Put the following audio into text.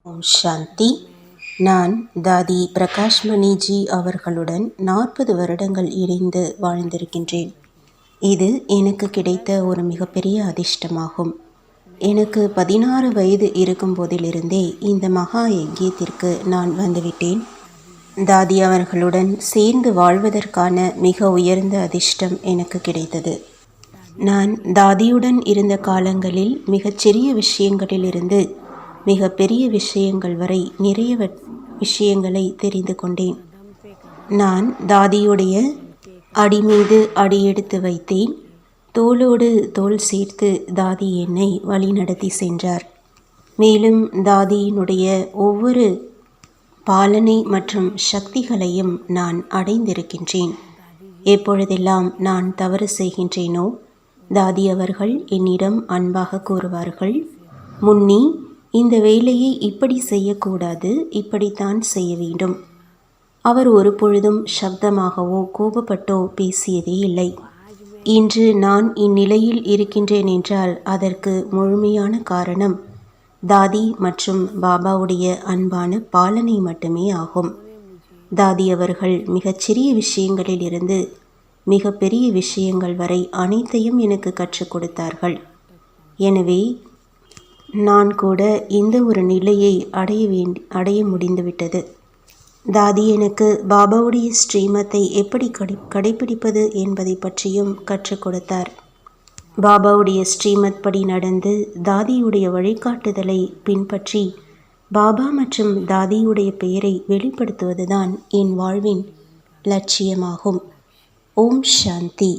ஓம் சாந்தி. நான் தாதி பிரகாஷ் மணிஜி அவர்களுடன் 40 வருடங்கள் இணைந்து வாழ்ந்திருக்கின்றேன். இது எனக்கு கிடைத்த ஒரு மிகப்பெரிய அதிர்ஷ்டமாகும். எனக்கு 16 வயது இருக்கும் போதிலிருந்தே இந்த மகா யஜ்யத்திற்கு நான் வந்துவிட்டேன். தாதி அவர்களுடன் சேர்ந்து வாழ்வதற்கான மிக உயர்ந்த அதிர்ஷ்டம் எனக்கு கிடைத்தது. நான் தாதியுடன் இருந்த காலங்களில் மிகச்சிறிய விஷயங்களிலிருந்து மிக பெரிய விஷயங்கள் வரை நிறைய விஷயங்களை தெரிந்து கொண்டேன். நான் தாதியுடைய அடி மீது அடி எடுத்து வைத்தேன். தோளோடு தோள் சேர்த்து தாதி என்னை வழிநடத்தி சென்றார். மேலும் தாதியினுடைய ஒவ்வொரு பாலனை மற்றும் சக்திகளையும் நான் அடைந்திருக்கின்றேன். எப்பொழுதெல்லாம் நான் தவறு செய்கின்றேனோ தாதி அவர்கள் என்னிடம் அன்பாக கூறுவார்கள், முன்னி இந்த வேலையை இப்படி செய்யக்கூடாது, இப்படித்தான் செய்ய வேண்டும். அவர் ஒரு பொழுதும் சப்தமாகவோ கோபப்பட்டோ பேசியதே இல்லை. இன்று நான் இந்நிலையில் இருக்கின்றேன் என்றால் அதற்கு முழுமையான காரணம் தாதி மற்றும் பாபாவுடைய அன்பான பாலனை மட்டுமே ஆகும். தாதி அவர்கள் மிகச்சிறிய விஷயங்களில் இருந்து மிக பெரிய விஷயங்கள் வரை அனைத்தையும் எனக்கு கற்றுக் கொடுத்தார்கள். எனவே நான் கூட இந்த ஒரு நிலையை அடைய முடிந்துவிட்டது. தாதி எனக்கு பாபாவுடைய ஸ்ரீமத்தை எப்படி கடைபிடிப்பது என்பதை பற்றியும் கற்றுக் கொடுத்தார். பாபாவுடைய ஸ்ரீமத் படி நடந்து தாதியுடைய வழிகாட்டுதலை பின்பற்றி பாபா மற்றும் தாதியுடைய பெயரை வெளிப்படுத்துவதுதான் என் வாழ்வின் லட்சியமாகும். ஓம் சாந்தி.